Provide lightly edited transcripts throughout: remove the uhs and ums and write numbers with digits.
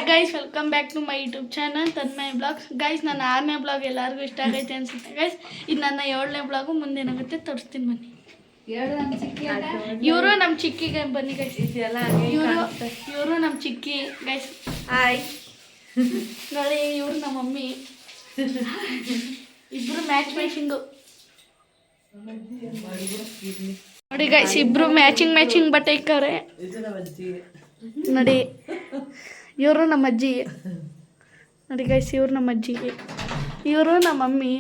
Guys, welcome back to my YouTube channel Tanmaya blogs. Guys, ನನ್ನ 6ನೇ blog ಎಲ್ಲರಿಗೂ ಇಷ್ಟ ಆಗೈತೆ ಅನ್ಸುತ್ತೆ ಗೈಸ್. ಇದು ನನ್ನ 7ನೇ ಬ್ಲಾಗು. ಮುಂದೇನಾಗುತ್ತೆ ತೋರಿಸ್ತೀನಿ ಬನ್ನಿ. ಇವರು ನಮ್ಮ ಚಿಕ್ಕಿಗೆ ಬನ್ನಿ ಗೈಸ್. ಇವರು ನಮ್ಮ ಚಿಕ್ಕಿ ಗೈಸ್. ಹಾಯ್ ನೋಡಿ, ಇವರು ನಮ್ಮ ಮಮ್ಮಿ. ಇಬ್ರು ಮ್ಯಾಚಿಂಗು ನೋಡಿ ಗೈಸ್. ಇಬ್ರು ಮ್ಯಾಚಿಂಗ್ ಬಟ್ಟೆ ಇಕ್ಕವ್ರೆ ನೋಡಿ. ಇವರು ನಮ್ಮ ಅಜ್ಜಿ ನೋಡಿ ಗೈಸ್. ಇವ್ರು ನಮ್ಮ ಅಜ್ಜಿಗೆ, ಇವರು ನಮ್ಮ ಮಮ್ಮಿ.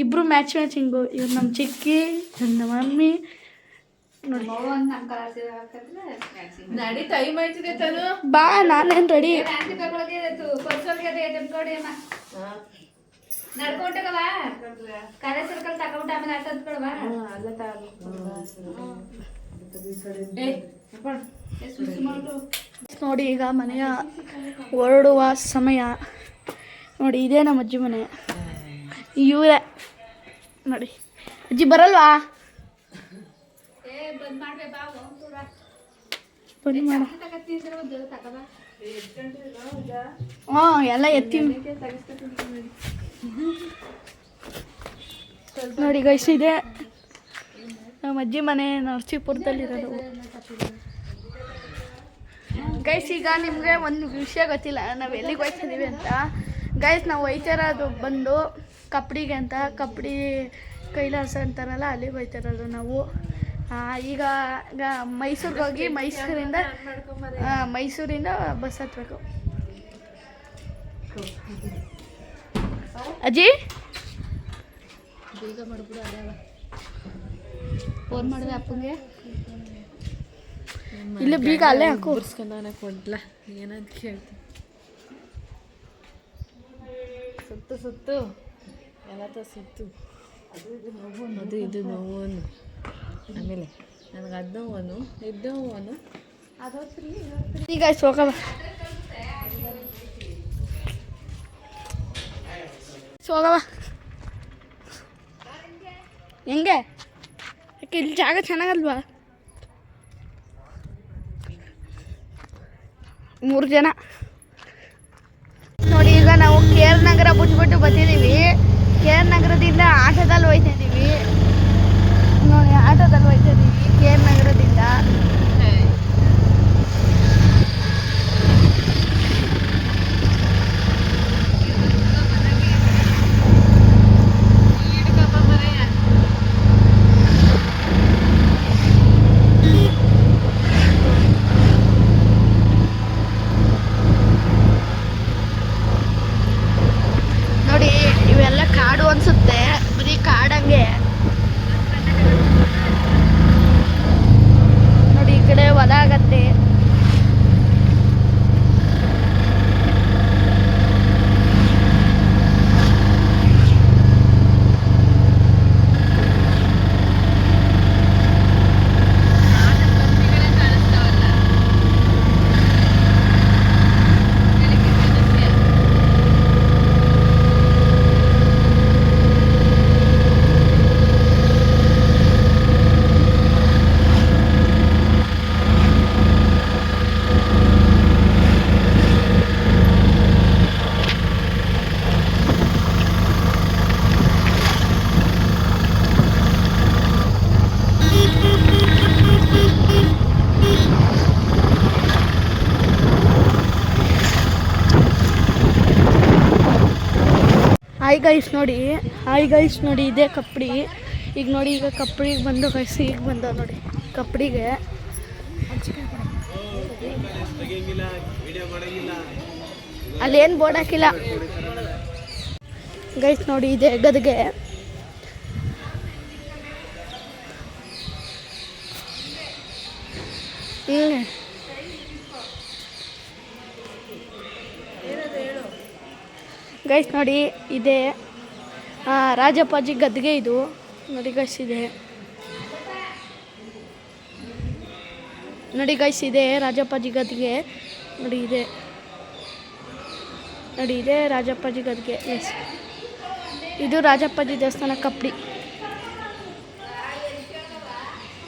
ಇಬ್ರು ಮ್ಯಾಚಿಂಗು. ಇವ್ರು ನಮ್ಮ ಚಿಕ್ಕಿ, ನಮ್ಮ ಮಮ್ಮಿ ನೋಡಿ. ಬಾ, ನಾನೇನು ರೆಡಿ. ನೋಡಿ, ಈಗ ಮನೆಯ ಹೊರಡುವ ಸಮಯ ನೋಡಿ. ಇದೇ ನಮ್ಮ ಅಜ್ಜಿ ಮನೆ. ಇವರೇ ನೋಡಿ. ಅಜ್ಜಿ ಬರಲ್ವಾ? ಬನ್ನಿ ಮಾಡ. ಹಾಂ, ಎಲ್ಲ ಎತ್ತೀವಿ ನೋಡಿ ಗೈಸ್. ಇದೆ ನಮ್ಮ ಅಜ್ಜಿ ಮನೆ, ನರಸೀಪುರದಲ್ಲಿರೋದು ಗೈಸ್. ಈಗ ನಿಮಗೆ ಒಂದು ವಿಷಯ ಗೊತ್ತಿಲ್ಲ, ನಾವು ಎಲ್ಲಿಗೆ ಹೋಗ್ತಿದ್ದೀವಿ ಅಂತ ಗೈಸ್. ನಾವು ಹೋಗ್ತಿರೋದು ಬಂದು ಕಪ್ಪಡಿಗೆ ಅಂತ. ಕಪ್ಪಡಿ ಕೈಲಾಸ ಅಂತಾರಲ್ಲ, ಅಲ್ಲಿಗೆ ಹೋಗ್ತಿರೋದು ನಾವು. ಈಗ ಮೈಸೂರಿಗೆ ಹೋಗಿ ಮೈಸೂರಿಂದ ಬಸ್ ಹತ್ಬೇಕು. ಅಜ್ಜಿ ಬೇಗ ಮಾಡ್ಬಿಡು. ಅದೇ ಫೋನ್ ಮಾಡಿದೆ ಅಪ್ಪಂಗೆ. ಇಲ್ಲ, ಬೀಗ ಅಲ್ಲೇ ಹಾಕು. ಕೊಡ್ಲ ಏನಂತ ಕೇಳ್ತೀನಿ. ಸುತ್ತು ಎಲ್ಲ ಸುತ್ತು. ಅದು ಇದು ನೋವು. ಆಮೇಲೆ ನನಗೆ ಅದು ನೋವು, ಇದು ನೋವು. ಈಗ ಹೋಗವ ಹೋಗವ. ಹೆಂಗೆ ಯಾಕೆ ಇಲ್ಲಿ ಜಾಗ ಚೆನ್ನಾಗಲ್ವಾ? 3 ಜನ ನೋಡಿ. ಈಗ ನಾವು KR ನಗರ ಬಿಟ್ಬಿಟ್ಟು ಬಂದಿದ್ದೀವಿ. KR ನಗರದಿಂದ ಆಟೋದಲ್ಲಿ ಹೋಗ್ತಾ ಇದ್ದೀವಿ ನೋಡಿ. ಆಟೋದಲ್ಲಿ ಹೋಗ್ತಾ ಇದ್ದೀವಿ KR ನಗರದಿಂದ. ನೋಡಿ, ಇವೆಲ್ಲ ಕಾಡು ಅನ್ಸುತ್ತೆ, ಬರೀ ಕಾಡಂಗೆ ನೋಡಿ. ಈ ಕಡೆ ಹೊಲ ಆಗತ್ತೆ. ಹಾಯ್ ಗೈಸ್ ನೋಡಿ. ಇದೇ ಕಪ್ಪಡಿ. ಈಗ ನೋಡಿ, ಈಗ ಕಪ್ಪಡಿಗೆ ಬಂದು ಗೈಸ್. ಈಗ ಬಂದ ನೋಡಿ ಕಪ್ಪಡಿಗೆ. ಅಲ್ಲೇನು ಬೋರ್ಡ್ ಹಾಕಿಲ್ಲ ಗೈಸ್. ನೋಡಿ, ಇದೆ ಗದ್ಗೆ. ಹಿಂಗೆ ಗೈಸ್ ನೋಡಿ. ಇದೆ ರಾಜಪ್ಪಾಜಿ ಗದ್ಗೆ. ಇದು ನೋಡಿ ಗೈಸ್. ಇದೆ ನೋಡಿ ಗೈಸ್. ಇದೆ ರಾಜಪ್ಪಾಜಿ ಗದ್ಗೆ ನೋಡಿ. ಇದೆ ನೋಡಿ. ಇದೆ ರಾಜಪ್ಪಾಜಿ ಗದ್ಗೆ. ಎಸ್, ಇದು ರಾಜಪ್ಪಾಜಿ ದೇವಸ್ಥಾನ ಕಪ್ಪಡಿ.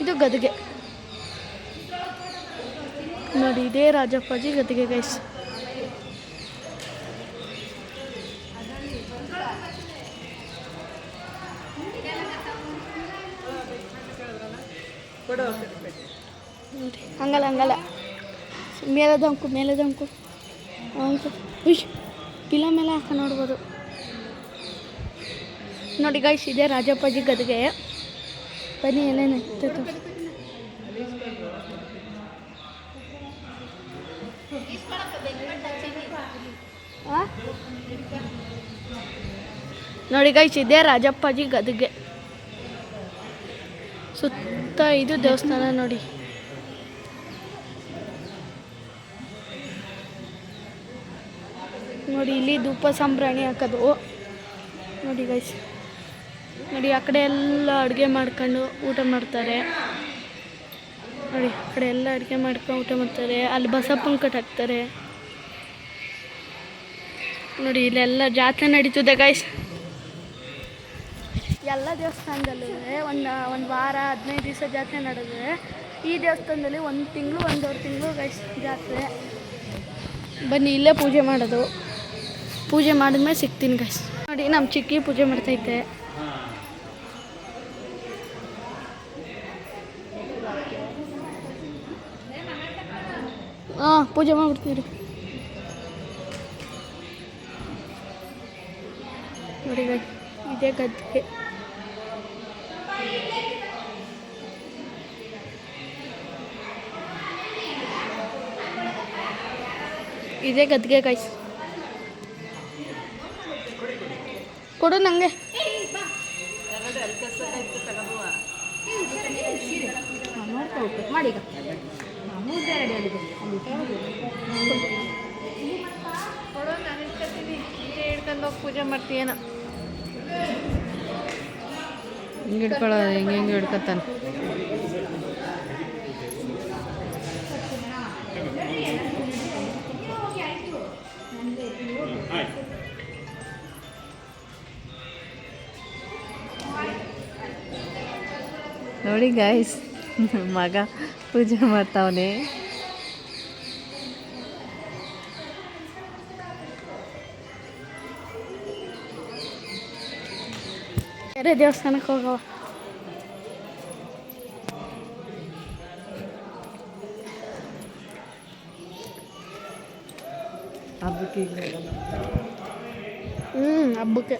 ಇದು ಗದ್ಗೆ ನೋಡಿ. ಇದೇ ರಾಜಪ್ಪಾಜಿ ಗದ್ಗೆ ಗೈಸ್. ನೋಡಿ ಹಂಗಲ್ಲ ಮೇಲದಂಕು ಹಂಗೆ ವಿಶ್ ಪಿಲ್ಲ ಮೇಲೆ ಹಾಕ ನೋಡ್ಬೋದು. ನೋಡಿ ಗೈಸ್ ಇದೆ ರಾಜಪ್ಪಾಜಿ ಗದ್ಗೆ. ಬನ್ನಿ ಏನೇನು ನೋಡಿ ಗೈಸ್ ಇದೆ ರಾಜಪ್ಪಾಜಿ ಗದ್ಗೆ. ಸುತ್ತ ಇದು ದೇವಸ್ಥಾನ ನೋಡಿ. ನೋಡಿ ಇಲ್ಲಿ ಧೂಪ ಸಾಂಬ್ರಾಣಿ ಹಾಕೋದು ನೋಡಿ ಗೈಸ್. ನೋಡಿ ಆ ಕಡೆ ಎಲ್ಲ ಅಡುಗೆ ಮಾಡ್ಕೊಂಡು ಊಟ ಮಾಡ್ತಾರೆ. ನೋಡಿ ಆ ಕಡೆ ಎಲ್ಲ ಅಡುಗೆ ಮಾಡ್ಕೊಂಡು ಊಟ ಮಾಡ್ತಾರೆ. ಅಲ್ಲಿ ಬಸಪ್ಪನ ಕಟ್ ಹಾಕ್ತಾರೆ. ನೋಡಿ ಇಲ್ಲೆಲ್ಲ ಜಾತ್ರೆ ನಡೀತದೆ ಗೈಸ್. ಎಲ್ಲ ದೇವಸ್ಥಾನದಲ್ಲೂ ಒಂದು ವಾರ 15 ದಿವಸ ಜಾತ್ರೆ ನಡೆದ್ರೆ, ಈ ದೇವಸ್ಥಾನದಲ್ಲಿ 1 ತಿಂಗಳು 1.5 ತಿಂಗಳು ಗೈಸ್ ಜಾತ್ರೆ. ಬನ್ನಿ ಇಲ್ಲೇ ಪೂಜೆ ಮಾಡೋದು. ಪೂಜೆ ಮಾಡಿದ್ಮೇಲೆ ಸಿಗ್ತೀನಿ ಗೈಸ್. ನೋಡಿ ನಮ್ಮ ಚಿಕ್ಕಿ ಪೂಜೆ ಮಾಡ್ತೈತೆ. ಪೂಜೆ ಮಾಡ್ಬಿಡ್ತೀನಿ ನೋಡಿ ಗೈಸ್. ಇದೇ ಗದ್ಗೆ. ಇದೇ ಗದ್ಗೆ ಗೈಸ್. ಕೊಡು ನನಗೆ. ಹಿಡ್ಕೊಂಡು ಪೂಜೆ ಮಾಡ್ತೀಯೇನ. ಹಿಂಗೆ ಹಿಡ್ಕೊಳ್ಳೋ ಹೆಂಗೆ ಹಿಡ್ಕೊತಾನೆ. ನೋಡಿ ಗಾಯ್ಸ್, ಮಗ ಪೂಜೆ ಮಾಡ್ತಾವನೆ. ಬೇರೆ ದೇವಸ್ಥಾನಕ್ಕೆ ಹೋಗವ. ಹಬ್ಬಕ್ಕೆ ಹಬ್ಬಕ್ಕೆ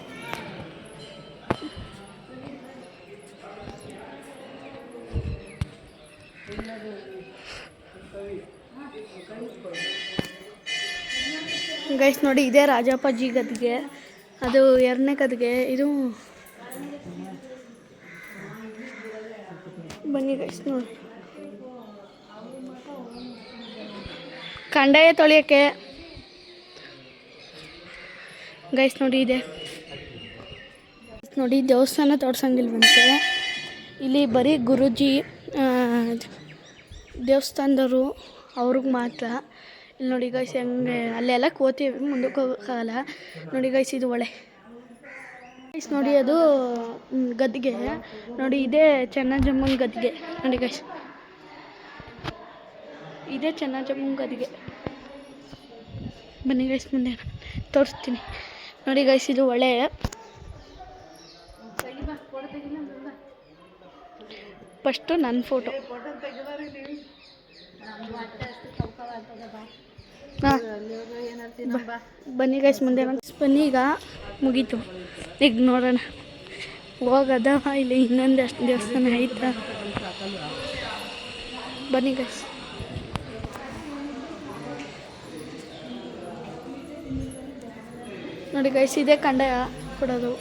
ಗೈಸ್. ನೋಡಿ ಇದೇ ರಾಜಪ್ಪಾಜಿ ಗದ್ಗೆ. ಅದು 2ನೇ ಗದ್ಗೆ ಇದು. ಬನ್ನಿ ಗೈಸ್ ನೋಡಿ. ಕಂಡಾಯ ತೊಳೆಯೋಕ್ಕೆ ಗೈಸ್ ನೋಡಿ ಇದೆ. ನೋಡಿ ದೇವಸ್ಥಾನ ತೋರ್ಸಂಗಿಲ್ವಂತೆ ಇಲ್ಲಿ. ಬರೀ ಗುರೂಜಿ ದೇವಸ್ಥಾನದವರು ಅವ್ರಿಗೆ ಮಾತ್ರ. ಇಲ್ಲಿ ನೋಡಿ ಗೈಸ್ ಹೆಂಗೆ ಅಲ್ಲೆಲ್ಲ ಕೋತೀವಿ, ಮುಂದಕ್ಕೆ ಹೋಗೋಕ್ಕಾಗಲ್ಲ. ನೋಡಿ ಗೈಸ್ ಇದು ಒಳ್ಳೆ ಗೈಸ್. ನೋಡಿ ಅದು ಗದ್ಗೆ. ನೋಡಿ ಇದೇ ಚೆನ್ನಜಮ್ಮನ ಗದ್ಗೆ. ನೋಡಿ ಗೈಸ್ ಇದೇ ಚೆನ್ನಜಮ್ಮನ ಗದ್ಗೆ. ಬನ್ನಿ ಗೈಸ್ ಮುಂದೆ ತೋರಿಸ್ತೀನಿ. ನೋಡಿ ಗೈಸ್ ಇದು ಒಳ್ಳೆ. ಫಸ್ಟು ನನ್ನ ಫೋಟೋ. ಬನ್ನಿ ಗೈಸ್ ಮುಂದೆ. ಬನ್ನಿ ಈಗ ಮುಗೀತು. ಈಗ ನೋಡೋಣ ಹೋಗೋದ ಇಲ್ಲಿ ಇನ್ನೊಂದು ಅಷ್ಟು ದೇವಸ್ಥಾನ ಐತಾ. ಬನ್ನಿ ಗೈಸ್. ನೋಡಿ ಗೈಸ್ ಇದೇ ಕಂಡಾಯ ಕೊಡೋದು.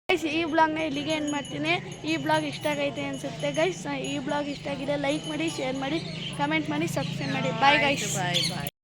ಗೈಸ್ ಈ ಬ್ಲಾಗ್ನ ಇಲ್ಲಿಗೆ ಏನು ಮಾಡ್ತೀನಿ. ಈ ಬ್ಲಾಗ್ ಇಷ್ಟ ಆಗೈತೆ ಅನಿಸುತ್ತೆ ಗೈಸ್. ಈ ಬ್ಲಾಗ್ ಇಷ್ಟ ಆಗಿದೆ ಲೈಕ್ ಮಾಡಿ, ಶೇರ್ ಮಾಡಿ, ಕಮೆಂಟ್ ಮಾಡಿ, ಸಬ್ಸ್ಕ್ರೈಬ್ ಮಾಡಿ. Bye guys. ಬಾಯ್ ಬಾಯ್.